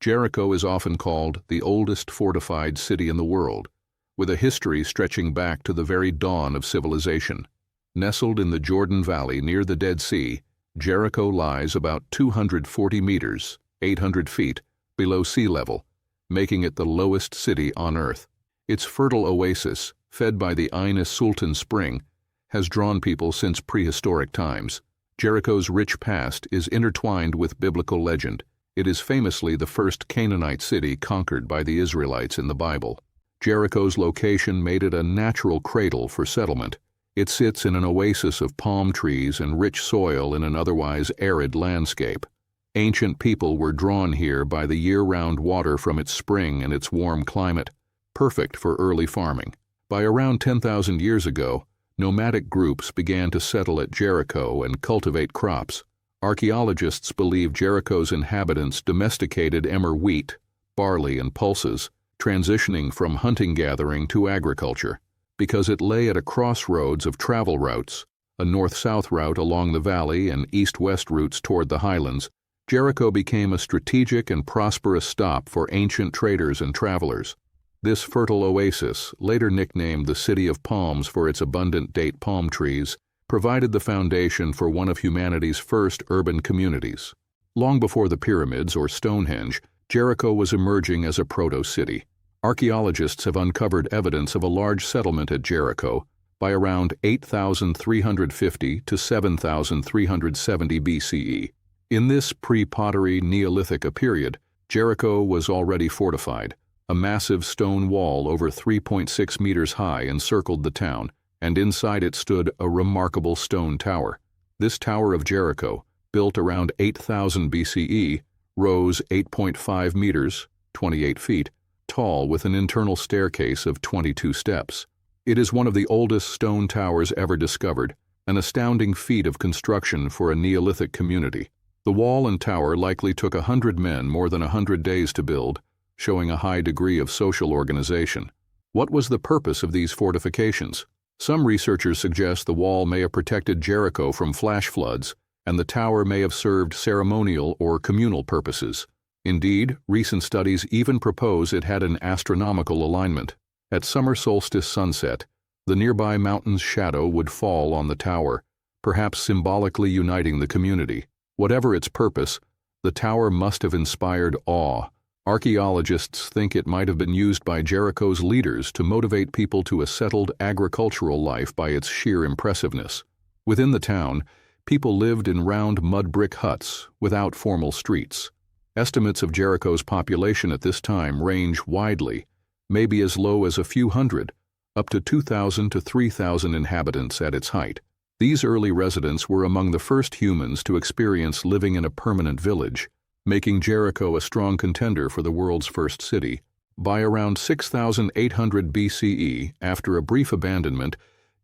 Jericho is often called the oldest fortified city in the world, with a history stretching back to the very dawn of civilization. Nestled in the Jordan Valley near the Dead Sea, Jericho lies about 240 meters, 800 feet, below sea level, making it the lowest city on Earth. Its fertile oasis, fed by the Ain Sultan Spring, has drawn people since prehistoric times. Jericho's rich past is intertwined with biblical legend. It is famously the first Canaanite city conquered by the Israelites in the Bible. Jericho's location made it a natural cradle for settlement. It sits in an oasis of palm trees and rich soil in an otherwise arid landscape. Ancient people were drawn here by the year-round water from its spring and its warm climate, perfect for early farming. By around 10,000 years ago, nomadic groups began to settle at Jericho and cultivate crops. Archaeologists believe Jericho's inhabitants domesticated emmer wheat, barley, and pulses, transitioning from hunting-gathering to agriculture. Because it lay at a crossroads of travel routes, a north-south route along the valley and east-west routes toward the highlands, Jericho became a strategic and prosperous stop for ancient traders and travelers. This fertile oasis, later nicknamed the City of Palms for its abundant date palm trees, provided the foundation for one of humanity's first urban communities. Long before the pyramids or Stonehenge, Jericho was emerging as a proto-city. Archaeologists have uncovered evidence of a large settlement at Jericho by around 8,350 to 7,370 BCE. In this pre-pottery Neolithic period, Jericho was already fortified. A massive stone wall over 3.6 meters high encircled the town, and inside it stood a remarkable stone tower. This Tower of Jericho, built around 8000 BCE, rose 8.5 meters, 28 feet, tall with an internal staircase of 22 steps. It is one of the oldest stone towers ever discovered, an astounding feat of construction for a Neolithic community. The wall and tower likely took 100 men more than 100 days to build, showing a high degree of social organization. What was the purpose of these fortifications? Some researchers suggest the wall may have protected Jericho from flash floods, and the tower may have served ceremonial or communal purposes. Indeed, recent studies even propose it had an astronomical alignment. At summer solstice sunset, the nearby mountain's shadow would fall on the tower, perhaps symbolically uniting the community. Whatever its purpose, the tower must have inspired awe. Archaeologists think it might have been used by Jericho's leaders to motivate people to a settled agricultural life by its sheer impressiveness. Within the town, people lived in round mud brick huts without formal streets. Estimates of Jericho's population at this time range widely, maybe as low as a few hundred, up to 2,000 to 3,000 inhabitants at its height. These early residents were among the first humans to experience living in a permanent village, making Jericho a strong contender for the world's first city. By around 6,800 BCE, after a brief abandonment,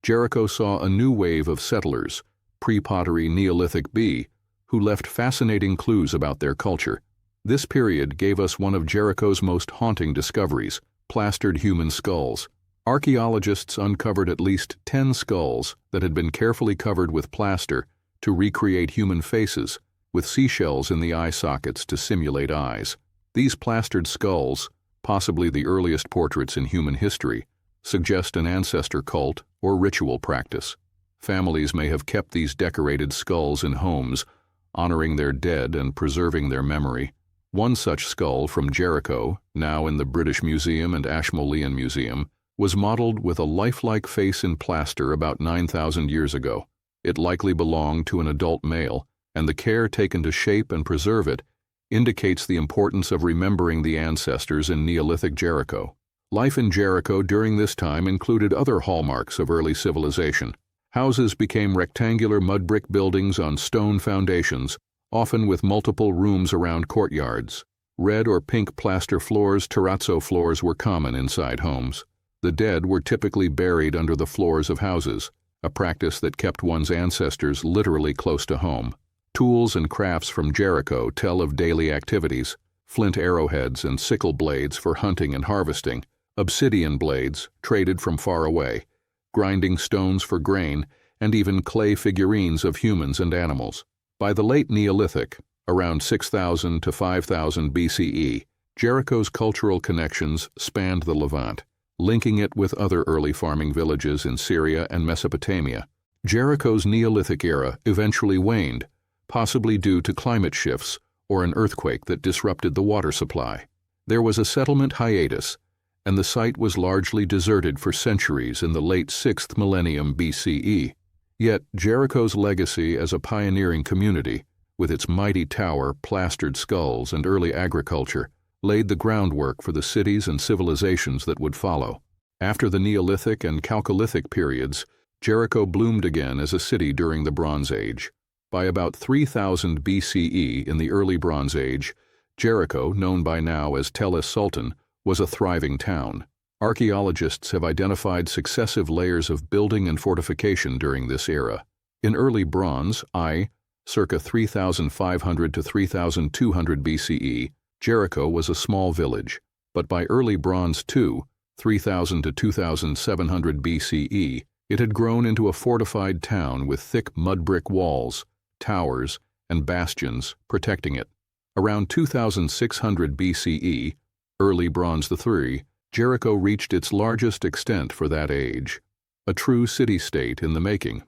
Jericho saw a new wave of settlers, pre-pottery Neolithic B, who left fascinating clues about their culture. This period gave us one of Jericho's most haunting discoveries: plastered human skulls. Archaeologists uncovered at least 10 skulls that had been carefully covered with plaster to recreate human faces, with seashells in the eye sockets to simulate eyes. These plastered skulls, possibly the earliest portraits in human history, suggest an ancestor cult or ritual practice. Families may have kept these decorated skulls in homes, honoring their dead and preserving their memory. One such skull from Jericho, now in the British Museum and Ashmolean Museum, was modeled with a lifelike face in plaster about 9,000 years ago. It likely belonged to an adult male, and the care taken to shape and preserve it indicates the importance of remembering the ancestors in Neolithic Jericho. Life in Jericho during this time included other hallmarks of early civilization. Houses became rectangular mud brick buildings on stone foundations, often with multiple rooms around courtyards. Red or pink plaster floors, terrazzo floors, were common inside homes. The dead were typically buried under the floors of houses, a practice that kept one's ancestors literally close to home. Tools and crafts from Jericho tell of daily activities: flint arrowheads and sickle blades for hunting and harvesting, obsidian blades traded from far away, grinding stones for grain, and even clay figurines of humans and animals. By the late Neolithic, around 6,000 to 5,000 BCE, Jericho's cultural connections spanned the Levant, linking it with other early farming villages in Syria and Mesopotamia. Jericho's Neolithic era eventually waned, possibly due to climate shifts or an earthquake that disrupted the water supply. There was a settlement hiatus, and the site was largely deserted for centuries in the late 6th millennium BCE. Yet Jericho's legacy as a pioneering community, with its mighty tower, plastered skulls, and early agriculture, laid the groundwork for the cities and civilizations that would follow. After the Neolithic and Chalcolithic periods, Jericho bloomed again as a city during the Bronze Age. By about 3000 BCE in the early Bronze Age, Jericho, known by now as Tel es Sultan, was a thriving town. Archaeologists have identified successive layers of building and fortification during this era. In early Bronze, circa 3500 to 3200 BCE, Jericho was a small village, but by early Bronze II, 3000 to 2700 BCE, it had grown into a fortified town with thick mud brick walls, towers, and bastions protecting it. Around 2600 BCE, early Bronze III, Jericho reached its largest extent for that age, a true city-state in the making.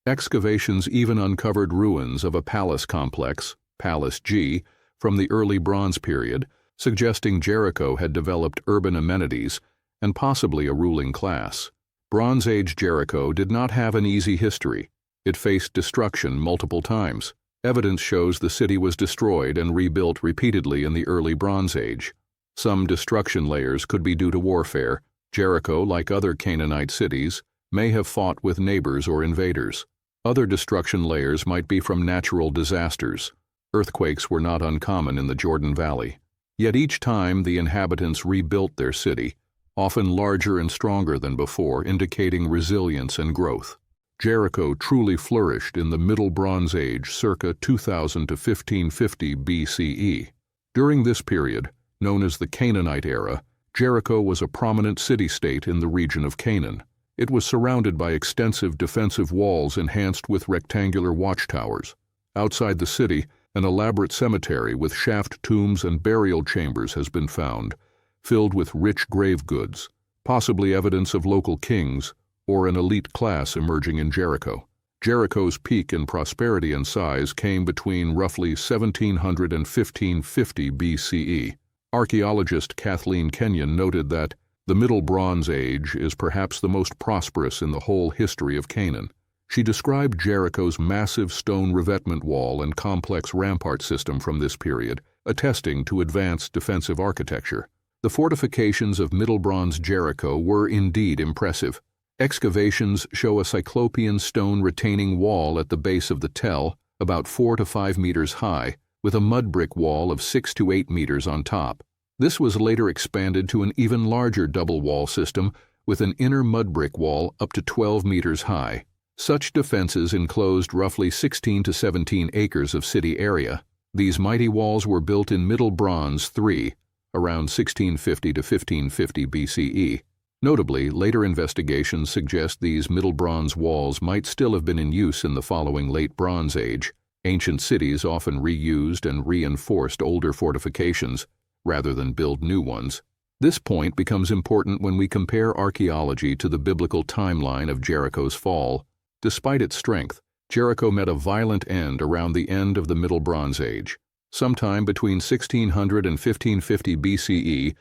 Excavations even uncovered ruins of a palace complex, Palace G, from the early Bronze period, suggesting Jericho had developed urban amenities and possibly a ruling class. Bronze Age Jericho did not have an easy history. It faced destruction multiple times. Evidence shows the city was destroyed and rebuilt repeatedly in the early Bronze Age. Some destruction layers could be due to warfare. Jericho, like other Canaanite cities, may have fought with neighbors or invaders. Other destruction layers might be from natural disasters. Earthquakes were not uncommon in the Jordan Valley. Yet each time the inhabitants rebuilt their city, often larger and stronger than before, indicating resilience and growth. Jericho truly flourished in the Middle Bronze Age circa 2000 to 1550 BCE. During this period, known as the Canaanite era, Jericho was a prominent city-state in the region of Canaan. It was surrounded by extensive defensive walls enhanced with rectangular watchtowers. Outside the city, an elaborate cemetery with shaft tombs and burial chambers has been found, filled with rich grave goods, possibly evidence of local kings or an elite class emerging in Jericho. Jericho's peak in prosperity and size came between roughly 1700 and 1550 BCE. Archaeologist Kathleen Kenyon noted that the Middle Bronze Age is perhaps the most prosperous in the whole history of Canaan. She described Jericho's massive stone revetment wall and complex rampart system from this period, attesting to advanced defensive architecture. The fortifications of Middle Bronze Jericho were indeed impressive. Excavations show a cyclopean stone retaining wall at the base of the tell, about 4 to 5 meters high, with a mud brick wall of 6 to 8 meters on top. This was later expanded to an even larger double wall system with an inner mud brick wall up to 12 meters high. Such defenses enclosed roughly 16 to 17 acres of city area. These mighty walls were built in Middle Bronze III, around 1650 to 1550 BCE. Notably, later investigations suggest these Middle Bronze walls might still have been in use in the following Late Bronze Age. Ancient cities often reused and reinforced older fortifications, rather than build new ones. This point becomes important when we compare archaeology to the biblical timeline of Jericho's fall. Despite its strength, Jericho met a violent end around the end of the Middle Bronze Age. Sometime between 1600 and 1550 BCE,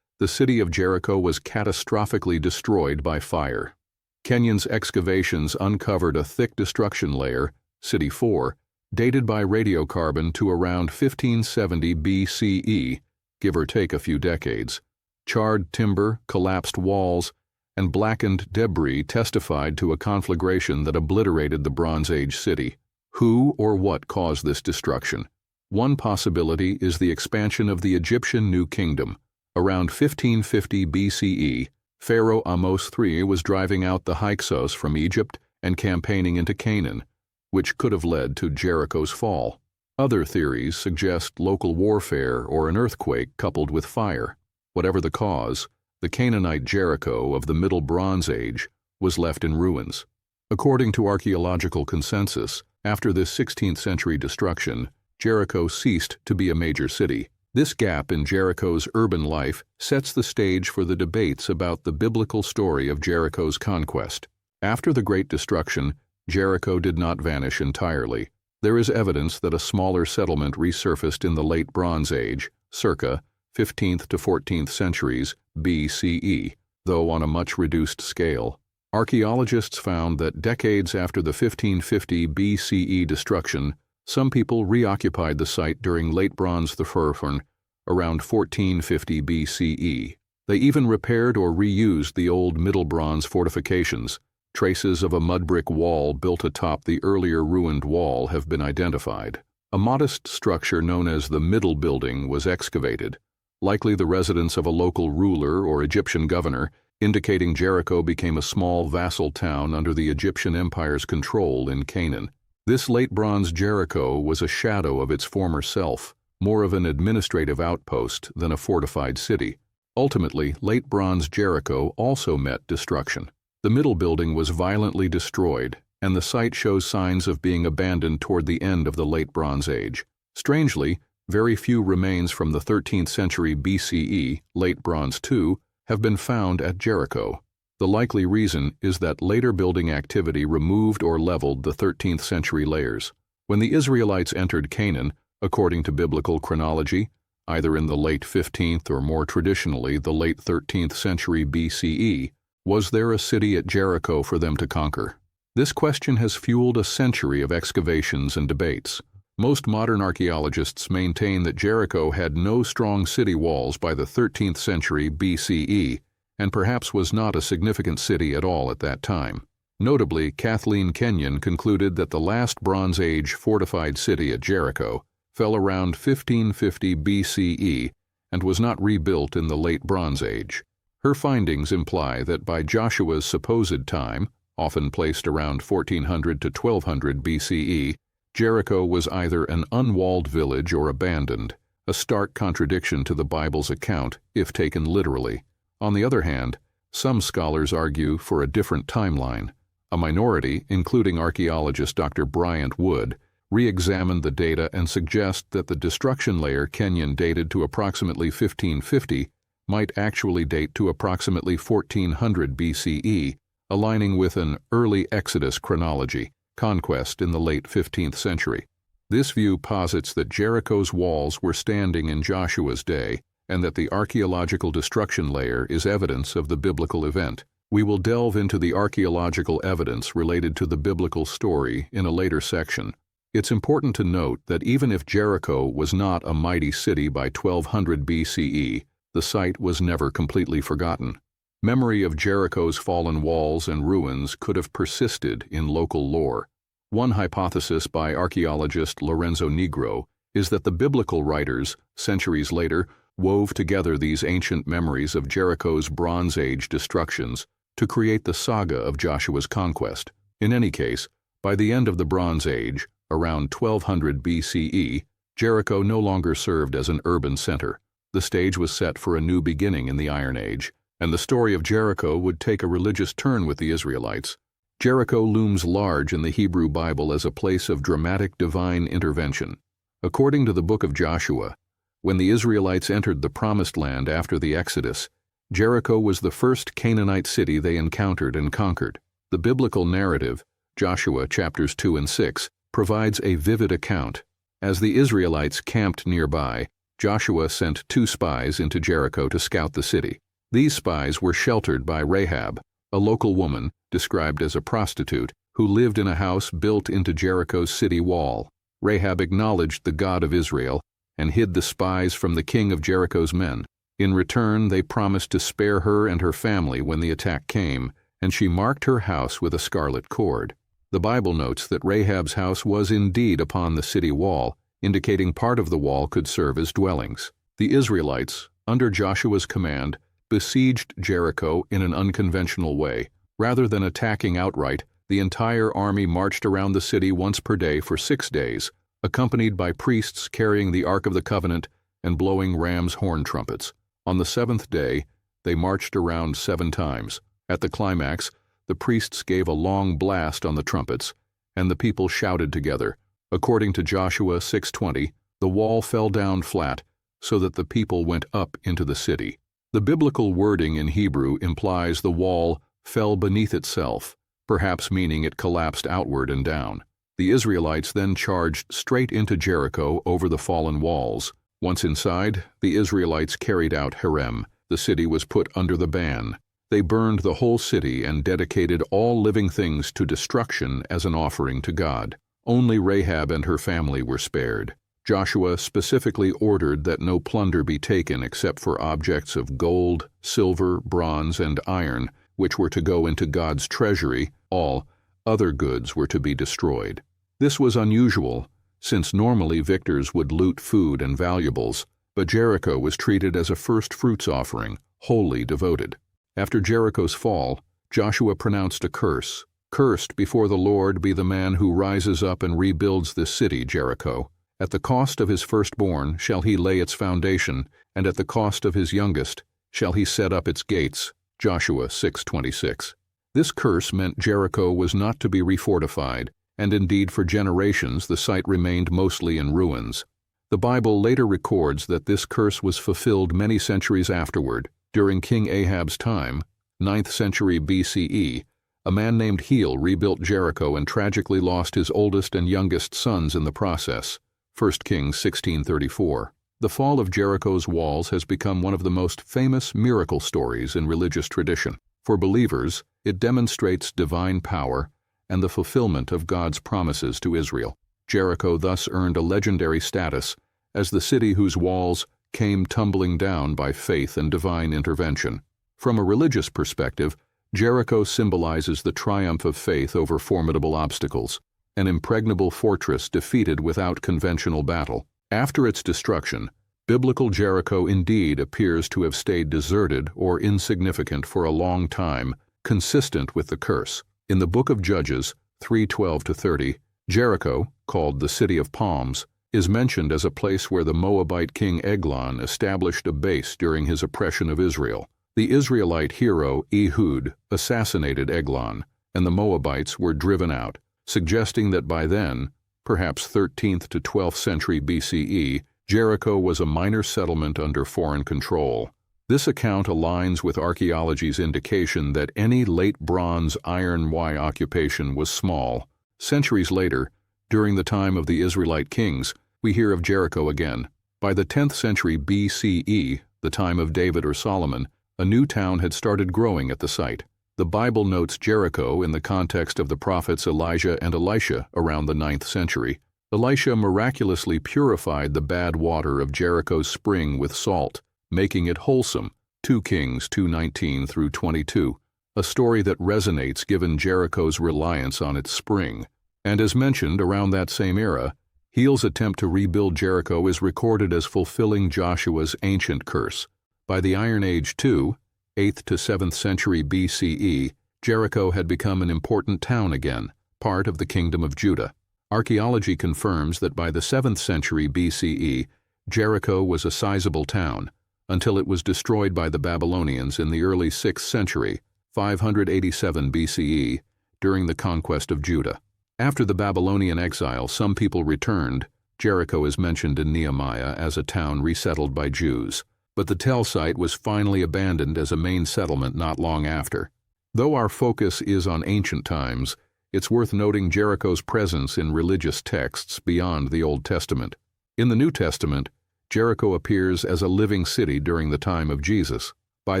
the city of Jericho was catastrophically destroyed by fire. Kenyon's excavations uncovered a thick destruction layer, City 4, dated by radiocarbon to around 1570 BCE, give or take a few decades. Charred timber, collapsed walls, and blackened debris testified to a conflagration that obliterated the Bronze Age city. Who or what caused this destruction? One possibility is the expansion of the Egyptian New Kingdom. Around 1550 BCE, Pharaoh Ahmose III was driving out the Hyksos from Egypt and campaigning into Canaan, which could have led to Jericho's fall. Other theories suggest local warfare or an earthquake coupled with fire. Whatever the cause, the Canaanite Jericho of the Middle Bronze Age was left in ruins. According to archaeological consensus, after this 16th century destruction, Jericho ceased to be a major city. This gap in Jericho's urban life sets the stage for the debates about the biblical story of Jericho's conquest. After the Great Destruction, Jericho did not vanish entirely. There is evidence that a smaller settlement resurfaced in the Late Bronze Age, circa 15th to 14th centuries BCE, though on a much reduced scale. Archaeologists found that decades after the 1550 BCE destruction, some people reoccupied the site during Late Bronze Thurfern, around 1450 BCE. They even repaired or reused the old Middle Bronze fortifications. Traces of a mud brick wall built atop the earlier ruined wall have been identified. A modest structure known as the Middle Building was excavated, likely the residence of a local ruler or Egyptian governor, indicating Jericho became a small vassal town under the Egyptian Empire's control in Canaan. This Late Bronze Jericho was a shadow of its former self, more of an administrative outpost than a fortified city. Ultimately, Late Bronze Jericho also met destruction. The Middle Building was violently destroyed, and the site shows signs of being abandoned toward the end of the Late Bronze Age. Strangely, very few remains from the 13th century BCE, Late Bronze II, have been found at Jericho. The likely reason is that later building activity removed or leveled the 13th century layers. When the Israelites entered Canaan, according to biblical chronology, either in the late 15th or more traditionally the late 13th century BCE, was there a city at Jericho for them to conquer? This question has fueled a century of excavations and debates. Most modern archaeologists maintain that Jericho had no strong city walls by the 13th century BCE, and perhaps was not a significant city at all at that time. Notably, Kathleen Kenyon concluded that the last Bronze Age fortified city at Jericho fell around 1550 BCE and was not rebuilt in the Late Bronze Age. Her findings imply that by Joshua's supposed time, often placed around 1400 to 1200 BCE, Jericho was either an unwalled village or abandoned, a stark contradiction to the Bible's account if taken literally. On the other hand, some scholars argue for a different timeline. A minority, including archaeologist Dr. Bryant Wood, re-examined the data and suggest that the destruction layer Kenyon dated to approximately 1550 might actually date to approximately 1400 BCE, aligning with an early Exodus chronology, conquest in the late 15th century. This view posits that Jericho's walls were standing in Joshua's day, and that the archaeological destruction layer is evidence of the biblical event. We will delve into the archaeological evidence related to the biblical story in a later section. It's important to note that even if Jericho was not a mighty city by 1200 BCE, the site was never completely forgotten. Memory of Jericho's fallen walls and ruins could have persisted in local lore. One hypothesis by archaeologist Lorenzo Negro is that the biblical writers, centuries later, wove together these ancient memories of Jericho's Bronze Age destructions to create the saga of Joshua's conquest. In any case, by the end of the Bronze Age, around 1200 BCE, Jericho no longer served as an urban center. The stage was set for a new beginning in the Iron Age, and the story of Jericho would take a religious turn with the Israelites. Jericho looms large in the Hebrew Bible as a place of dramatic divine intervention. According to the book of Joshua, when the Israelites entered the Promised Land after the Exodus, Jericho was the first Canaanite city they encountered and conquered. The biblical narrative, Joshua chapters 2 and 6, provides a vivid account. As the Israelites camped nearby, Joshua sent 2 spies into Jericho to scout the city. These spies were sheltered by Rahab, a local woman, described as a prostitute, who lived in a house built into Jericho's city wall. Rahab acknowledged the God of Israel and hid the spies from the king of Jericho's men. In return, they promised to spare her and her family when the attack came, and she marked her house with a scarlet cord. The Bible notes that Rahab's house was indeed upon the city wall, indicating part of the wall could serve as dwellings. The Israelites, under Joshua's command, besieged Jericho in an unconventional way. Rather than attacking outright, the entire army marched around the city once per day for 6 days, accompanied by priests carrying the Ark of the Covenant and blowing ram's horn trumpets. On the 7th day, they marched around 7 times. At the climax, the priests gave a long blast on the trumpets, and the people shouted together. According to Joshua 6:20, the wall fell down flat, so that the people went up into the city. The biblical wording in Hebrew implies the wall fell beneath itself, perhaps meaning it collapsed outward and down. The Israelites then charged straight into Jericho over the fallen walls. Once inside, the Israelites carried out herem. The city was put under the ban. They burned the whole city and dedicated all living things to destruction as an offering to God. Only Rahab and her family were spared. Joshua specifically ordered that no plunder be taken except for objects of gold, silver, bronze, and iron, which were to go into God's treasury. All other goods were to be destroyed. This was unusual, since normally victors would loot food and valuables, but Jericho was treated as a first fruits offering, wholly devoted. After Jericho's fall, Joshua pronounced a curse. "Cursed before the Lord be the man who rises up and rebuilds this city, Jericho. At the cost of his firstborn shall he lay its foundation, and at the cost of his youngest shall he set up its gates." Joshua 6:26. This curse meant Jericho was not to be refortified, and indeed for generations the site remained mostly in ruins. The Bible later records that this curse was fulfilled many centuries afterward. During King Ahab's time, 9th century BCE, a man named Heel rebuilt Jericho and tragically lost his oldest and youngest sons in the process. 1 Kings 16:34. The fall of Jericho's walls has become one of the most famous miracle stories in religious tradition. For believers, it demonstrates divine power and the fulfillment of God's promises to Israel. Jericho thus earned a legendary status as the city whose walls came tumbling down by faith and divine intervention. From a religious perspective, Jericho symbolizes the triumph of faith over formidable obstacles, an impregnable fortress defeated without conventional battle. After its destruction, biblical Jericho indeed appears to have stayed deserted or insignificant for a long time, consistent with the curse. In the book of Judges 3:12-30, Jericho, called the City of Palms, is mentioned as a place where the Moabite king Eglon established a base during his oppression of Israel. The Israelite hero Ehud assassinated Eglon, and the Moabites were driven out, suggesting that by then, perhaps 13th to 12th century BCE, Jericho was a minor settlement under foreign control. This account aligns with archaeology's indication that any late Bronze Iron Y occupation was small. Centuries later, during the time of the Israelite kings, we hear of Jericho again. By the 10th century BCE, the time of David or Solomon, a new town had started growing at the site. The Bible notes Jericho in the context of the prophets Elijah and Elisha around the 9th century. Elisha miraculously purified the bad water of Jericho's spring with salt, making it wholesome. 2 Kings 2:19-22, a story that resonates given Jericho's reliance on its spring. And as mentioned around that same era, Heel's attempt to rebuild Jericho is recorded as fulfilling Joshua's ancient curse. By the Iron Age too, 8th to 7th century BCE, Jericho had become an important town again, part of the Kingdom of Judah. Archaeology confirms that by the 7th century BCE, Jericho was a sizable town, until it was destroyed by the Babylonians in the early 6th century, 587 BCE, during the conquest of Judah. After the Babylonian exile, some people returned. Jericho is mentioned in Nehemiah as a town resettled by Jews, but the Tel site was finally abandoned as a main settlement not long after. Though our focus is on ancient times, it's worth noting Jericho's presence in religious texts beyond the Old Testament. In the New Testament, Jericho appears as a living city during the time of Jesus. By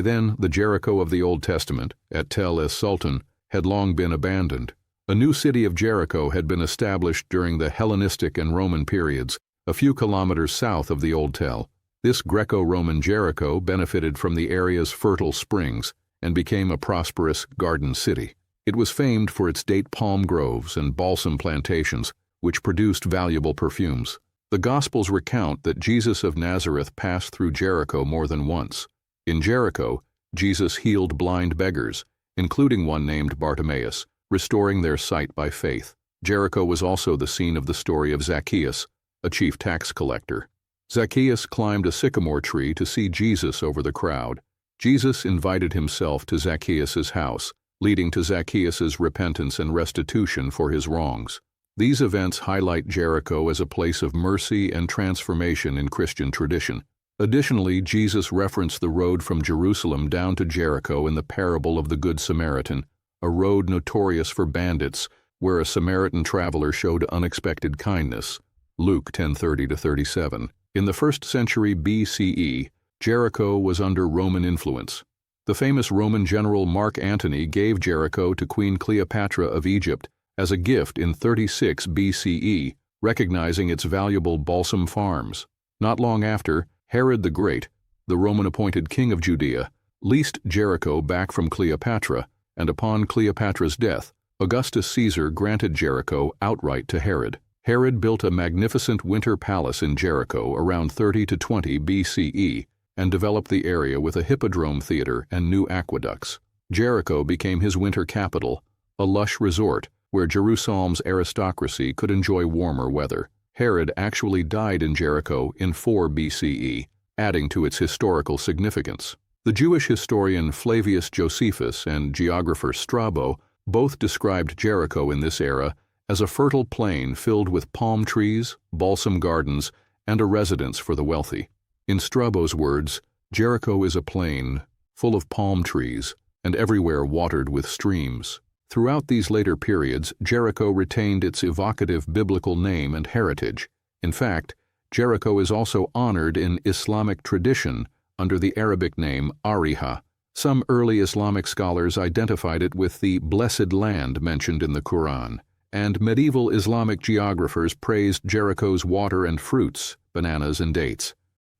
then, the Jericho of the Old Testament, at Tel es Sultan, had long been abandoned. A new city of Jericho had been established during the Hellenistic and Roman periods, a few kilometers south of the Old Tel. This Greco-Roman Jericho benefited from the area's fertile springs and became a prosperous garden city. It was famed for its date palm groves and balsam plantations, which produced valuable perfumes. The Gospels recount that Jesus of Nazareth passed through Jericho more than once. In Jericho, Jesus healed blind beggars, including one named Bartimaeus, restoring their sight by faith. Jericho was also the scene of the story of Zacchaeus, a chief tax collector. Zacchaeus climbed a sycamore tree to see Jesus over the crowd. Jesus invited himself to Zacchaeus' house, leading to Zacchaeus' repentance and restitution for his wrongs. These events highlight Jericho as a place of mercy and transformation in Christian tradition. Additionally, Jesus referenced the road from Jerusalem down to Jericho in the parable of the Good Samaritan, a road notorious for bandits, where a Samaritan traveler showed unexpected kindness. Luke 10:30-37. In the 1st century BCE, Jericho was under Roman influence. The famous Roman general Mark Antony gave Jericho to Queen Cleopatra of Egypt as a gift in 36 BCE, recognizing its valuable balsam farms. Not long after, Herod the Great, the Roman-appointed king of Judea, leased Jericho back from Cleopatra, and upon Cleopatra's death, Augustus Caesar granted Jericho outright to Herod. Herod built a magnificent winter palace in Jericho around 30 to 20 BCE and developed the area with a hippodrome theater and new aqueducts. Jericho became his winter capital, a lush resort where Jerusalem's aristocracy could enjoy warmer weather. Herod actually died in Jericho in 4 BCE, adding to its historical significance. The Jewish historian Flavius Josephus and geographer Strabo both described Jericho in this era as a fertile plain filled with palm trees, balsam gardens, and a residence for the wealthy. In Strabo's words, Jericho is a plain full of palm trees and everywhere watered with streams. Throughout these later periods, Jericho retained its evocative biblical name and heritage. In fact, Jericho is also honored in Islamic tradition under the Arabic name Ariha. Some early Islamic scholars identified it with the blessed land mentioned in the Quran, and medieval Islamic geographers praised Jericho's water and fruits, bananas and dates.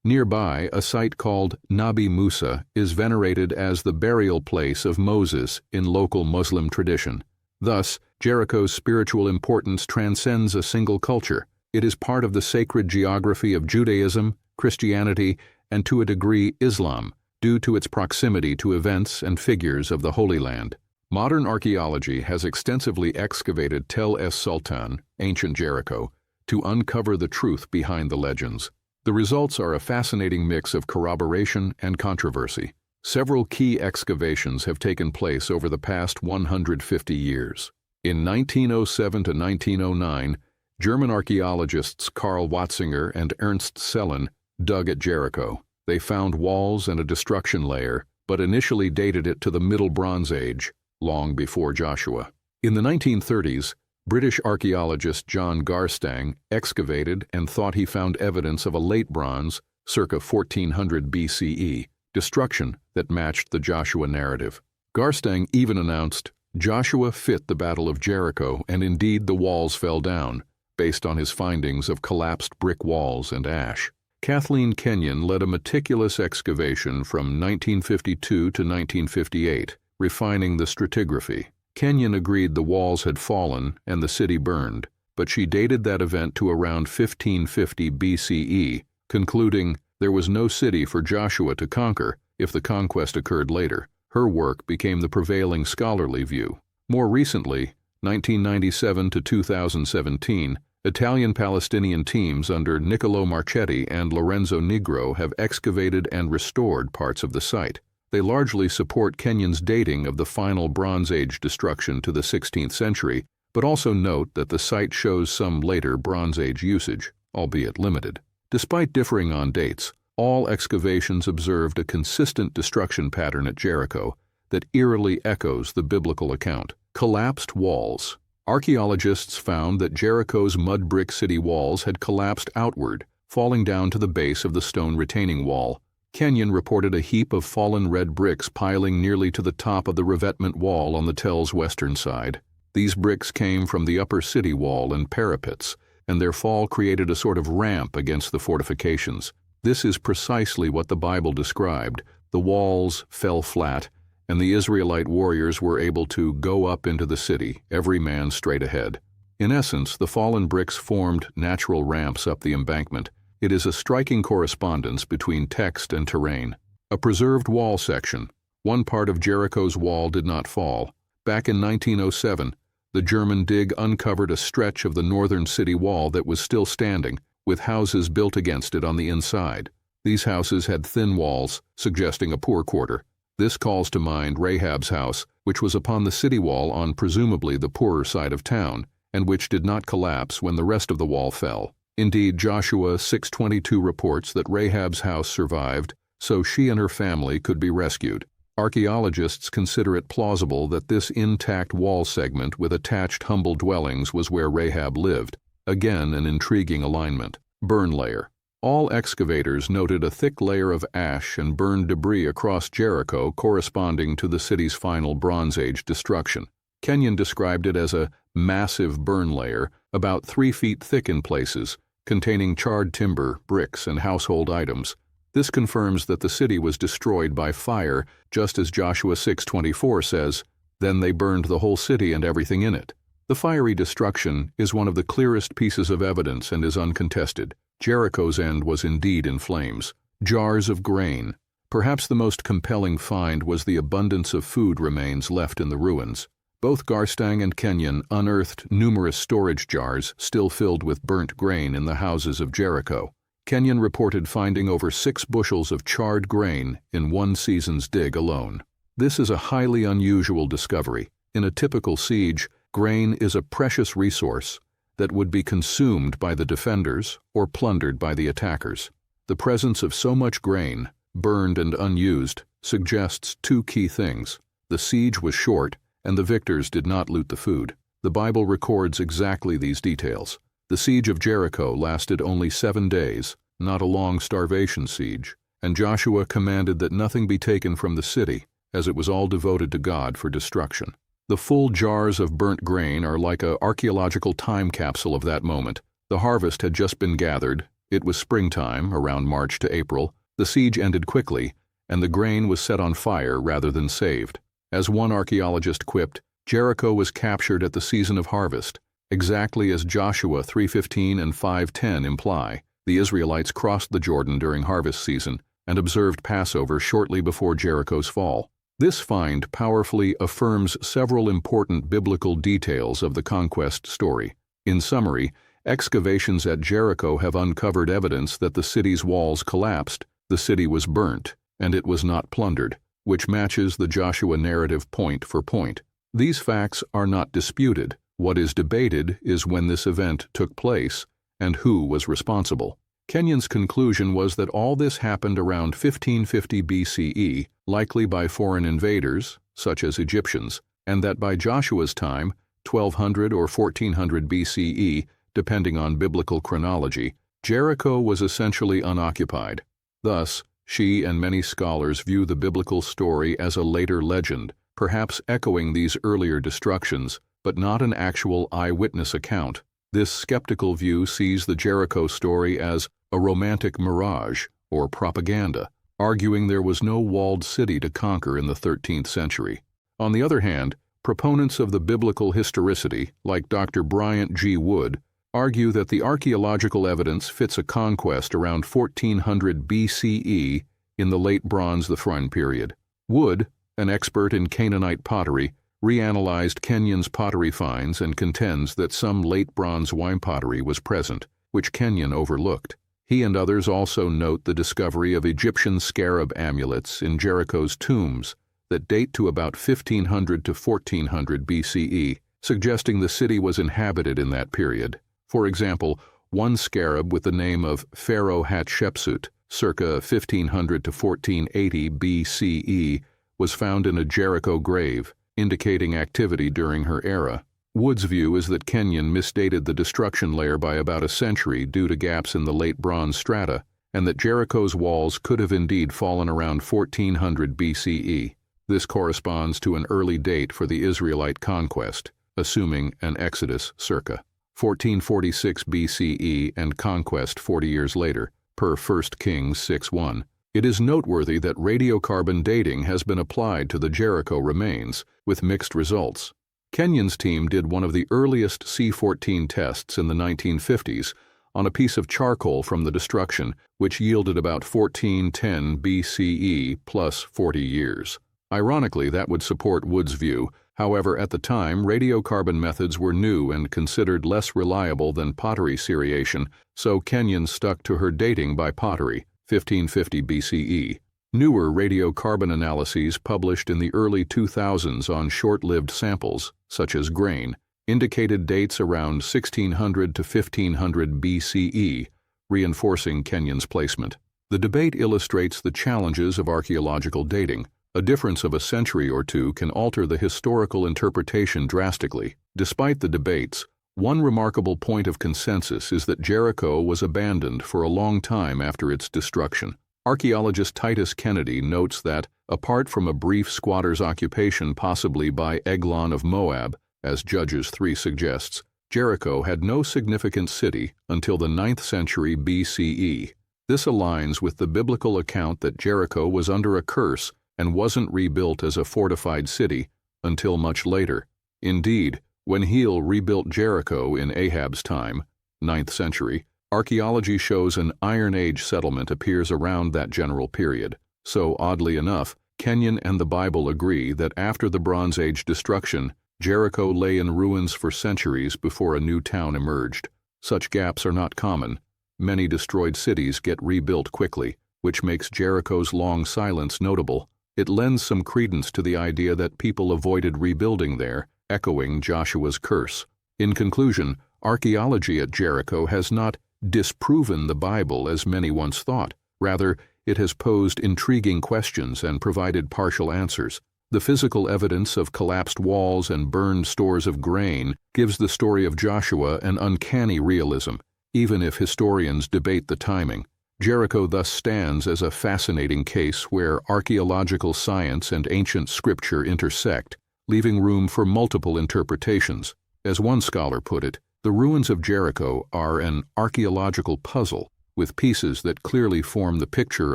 Nearby, a site called Nabi Musa is venerated as the burial place of Moses in local Muslim tradition. Thus, Jericho's spiritual importance transcends a single culture. It is part of the sacred geography of Judaism, Christianity, and to a degree Islam, due to its proximity to events and figures of the Holy Land. Modern archaeology has extensively excavated Tel es Sultan, ancient Jericho, to uncover the truth behind the legends. The results are a fascinating mix of corroboration and controversy. Several key excavations have taken place over the past 150 years. In 1907 to 1909, German archaeologists Karl Watzinger and Ernst Sellen dug at Jericho. They found walls and a destruction layer, but initially dated it to the Middle Bronze Age, long before Joshua. In the 1930s, British archaeologist John Garstang excavated and thought he found evidence of a late bronze, circa 1400 BCE, destruction that matched the Joshua narrative. Garstang even announced, "Joshua fit the Battle of Jericho, and indeed the walls fell down," based on his findings of collapsed brick walls and ash. Kathleen Kenyon led a meticulous excavation from 1952 to 1958, refining the stratigraphy. Kenyon agreed the walls had fallen and the city burned, but she dated that event to around 1550 BCE, concluding there was no city for Joshua to conquer if the conquest occurred later. Her work became the prevailing scholarly view. More recently, 1997 to 2017, Italian-Palestinian teams under Niccolo Marchetti and Lorenzo Nigro have excavated and restored parts of the site. They largely support Kenyon's dating of the final Bronze Age destruction to the 16th century, but also note that the site shows some later Bronze Age usage, albeit limited. Despite differing on dates, all excavations observed a consistent destruction pattern at Jericho that eerily echoes the biblical account. Collapsed walls. Archaeologists found that Jericho's mud brick city walls had collapsed outward, falling down to the base of the stone retaining wall. Kenyon reported a heap of fallen red bricks piling nearly to the top of the revetment wall on the tell's western side. These bricks came from the upper city wall and parapets, and their fall created a sort of ramp against the fortifications. This is precisely what the Bible described. The walls fell flat, and the Israelite warriors were able to go up into the city, every man straight ahead. In essence, the fallen bricks formed natural ramps up the embankment. It is a striking correspondence between text and terrain. A preserved wall section. One part of Jericho's wall did not fall. Back in 1907, the German dig uncovered a stretch of the northern city wall that was still standing, with houses built against it on the inside. These houses had thin walls, suggesting a poor quarter. This calls to mind Rahab's house, which was upon the city wall on presumably the poorer side of town, and which did not collapse when the rest of the wall fell. Indeed, Joshua 6:22 reports that Rahab's house survived, so she and her family could be rescued. Archaeologists consider it plausible that this intact wall segment with attached humble dwellings was where Rahab lived. Again, an intriguing alignment. Burn layer. All excavators noted a thick layer of ash and burned debris across Jericho corresponding to the city's final Bronze Age destruction. Kenyon described it as a massive burn layer, about 3 feet thick in places, containing charred timber, bricks, and household items. This confirms that the city was destroyed by fire, just as Joshua 6:24 says, "Then they burned the whole city and everything in it." The fiery destruction is one of the clearest pieces of evidence and is uncontested. Jericho's end was indeed in flames. Jars of grain. Perhaps the most compelling find was the abundance of food remains left in the ruins. Both Garstang and Kenyon unearthed numerous storage jars still filled with burnt grain in the houses of Jericho. Kenyon reported finding over 6 bushels of charred grain in one season's dig alone. This is a highly unusual discovery. In a typical siege, grain is a precious resource that would be consumed by the defenders or plundered by the attackers. The presence of so much grain, burned and unused, suggests 2 key things. The siege was short, and the victors did not loot the food. The Bible records exactly these details. The siege of Jericho lasted only 7 days, not a long starvation siege, and Joshua commanded that nothing be taken from the city, as it was all devoted to God for destruction. The full jars of burnt grain are like an archaeological time capsule of that moment. The harvest had just been gathered, it was springtime, around March to April, the siege ended quickly, and the grain was set on fire rather than saved. As one archaeologist quipped, Jericho was captured at the season of harvest, exactly as Joshua 3:15 and 5:10 imply. The Israelites crossed the Jordan during harvest season and observed Passover shortly before Jericho's fall. This find powerfully affirms several important biblical details of the conquest story. In summary, excavations at Jericho have uncovered evidence that the city's walls collapsed, the city was burnt, and it was not plundered, which matches the Joshua narrative point for point. These facts are not disputed. What is debated is when this event took place and who was responsible. Kenyon's conclusion was that all this happened around 1550 BCE, likely by foreign invaders, such as Egyptians, and that by Joshua's time, 1200 or 1400 BCE, depending on biblical chronology, Jericho was essentially unoccupied. Thus, she and many scholars view the biblical story as a later legend, perhaps echoing these earlier destructions, but not an actual eyewitness account. This skeptical view sees the Jericho story as a romantic mirage or propaganda, arguing there was no walled city to conquer in the 13th century. On the other hand, proponents of the biblical historicity, like Dr. Bryant G. Wood, argue that the archaeological evidence fits a conquest around 1400 BCE in the late Bronze the Throne period. Wood, an expert in Canaanite pottery, reanalyzed Kenyon's pottery finds and contends that some late Bronze wine pottery was present, which Kenyon overlooked. He and others also note the discovery of Egyptian scarab amulets in Jericho's tombs that date to about 1500 to 1400 BCE, suggesting the city was inhabited in that period. For example, one scarab with the name of Pharaoh Hatshepsut, circa 1500 to 1480 BCE, was found in a Jericho grave, indicating activity during her era. Wood's view is that Kenyon misdated the destruction layer by about a century due to gaps in the late Bronze strata, and that Jericho's walls could have indeed fallen around 1400 BCE. This corresponds to an early date for the Israelite conquest, assuming an Exodus circa 1446 BCE and conquest 40 years later, per 1 Kings 6:1. It is noteworthy that radiocarbon dating has been applied to the Jericho remains, with mixed results. Kenyon's team did one of the earliest C-14 tests in the 1950s on a piece of charcoal from the destruction, which yielded about 1410 BCE plus 40 years. Ironically, that would support Wood's view. However, at the time, radiocarbon methods were new and considered less reliable than pottery seriation, so Kenyon stuck to her dating by pottery, 1550 BCE. Newer radiocarbon analyses published in the early 2000s on short-lived samples, such as grain, indicated dates around 1600 to 1500 BCE, reinforcing Kenyon's placement. The debate illustrates the challenges of archaeological dating. A difference of a century or two can alter the historical interpretation drastically. Despite the debates, one remarkable point of consensus is that Jericho was abandoned for a long time after its destruction. Archaeologist Titus Kennedy notes that, apart from a brief squatter's occupation possibly by Eglon of Moab, as Judges 3 suggests, Jericho had no significant city until the 9th century BCE. This aligns with the biblical account that Jericho was under a curse and wasn't rebuilt as a fortified city until much later. Indeed, when Hiel rebuilt Jericho in Ahab's time, 9th century, archaeology shows an Iron Age settlement appears around that general period. So, oddly enough, Kenyon and the Bible agree that after the Bronze Age destruction, Jericho lay in ruins for centuries before a new town emerged. Such gaps are not common. Many destroyed cities get rebuilt quickly, which makes Jericho's long silence notable. It lends some credence to the idea that people avoided rebuilding there, echoing Joshua's curse. In conclusion, archaeology at Jericho has not disproven the Bible as many once thought. Rather, it has posed intriguing questions and provided partial answers. The physical evidence of collapsed walls and burned stores of grain gives the story of Joshua an uncanny realism, even if historians debate the timing. Jericho thus stands as a fascinating case where archaeological science and ancient scripture intersect, leaving room for multiple interpretations. As one scholar put it, the ruins of Jericho are an archaeological puzzle, with pieces that clearly form the picture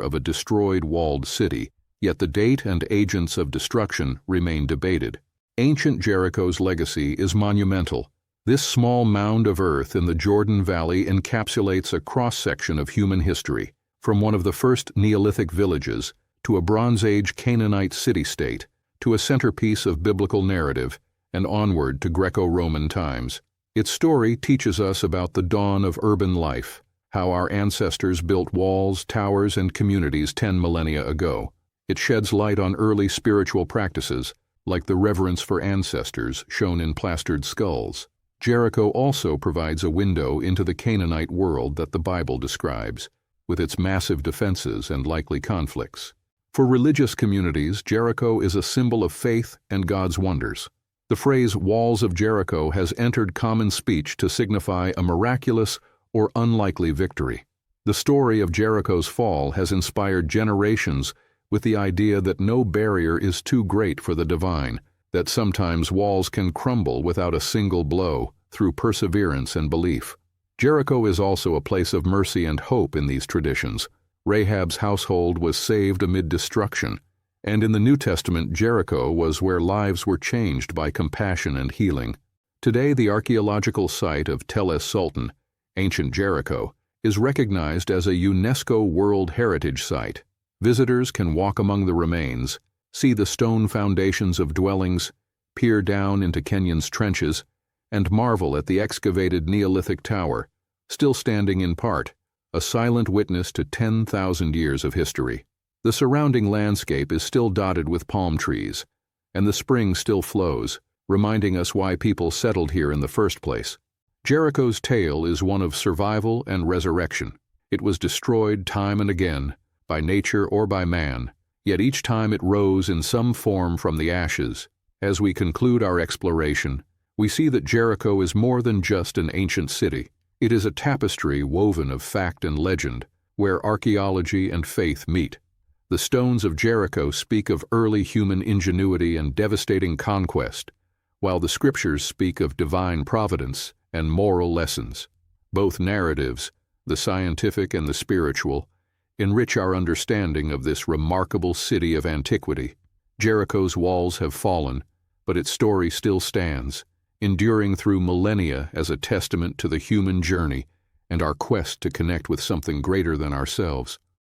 of a destroyed walled city, yet the date and agents of destruction remain debated. Ancient Jericho's legacy is monumental. This small mound of earth in the Jordan Valley encapsulates a cross-section of human history, from one of the first Neolithic villages to a Bronze Age Canaanite city-state, to a centerpiece of biblical narrative, and onward to Greco-Roman times. Its story teaches us about the dawn of urban life, how our ancestors built walls, towers, and communities 10 millennia ago. It sheds light on early spiritual practices, like the reverence for ancestors shown in plastered skulls. Jericho also provides a window into the Canaanite world that the Bible describes, with its massive defenses and likely conflicts. For religious communities, Jericho is a symbol of faith and God's wonders. The phrase "walls of Jericho" has entered common speech to signify a miraculous or unlikely victory. The story of Jericho's fall has inspired generations with the idea that no barrier is too great for the divine, that sometimes walls can crumble without a single blow through perseverance and belief. Jericho is also a place of mercy and hope in these traditions. Rahab's household was saved amid destruction, and in the New Testament, Jericho was where lives were changed by compassion and healing. Today, the archaeological site of Tel Es Sultan, ancient Jericho, is recognized as a UNESCO World Heritage Site. Visitors can walk among the remains, see the stone foundations of dwellings, peer down into Kenyon's trenches, and marvel at the excavated Neolithic tower, still standing in part, a silent witness to 10,000 years of history. The surrounding landscape is still dotted with palm trees, and the spring still flows, reminding us why people settled here in the first place. Jericho's tale is one of survival and resurrection. It was destroyed time and again, by nature or by man, yet each time it rose in some form from the ashes. As we conclude our exploration, we see that Jericho is more than just an ancient city. It is a tapestry woven of fact and legend, where archaeology and faith meet. The stones of Jericho speak of early human ingenuity and devastating conquest, while the scriptures speak of divine providence and moral lessons. Both narratives, the scientific and the spiritual, enrich our understanding of this remarkable city of antiquity. Jericho's walls have fallen, but its story still stands, enduring through millennia as a testament to the human journey and our quest to connect with something greater than ourselves.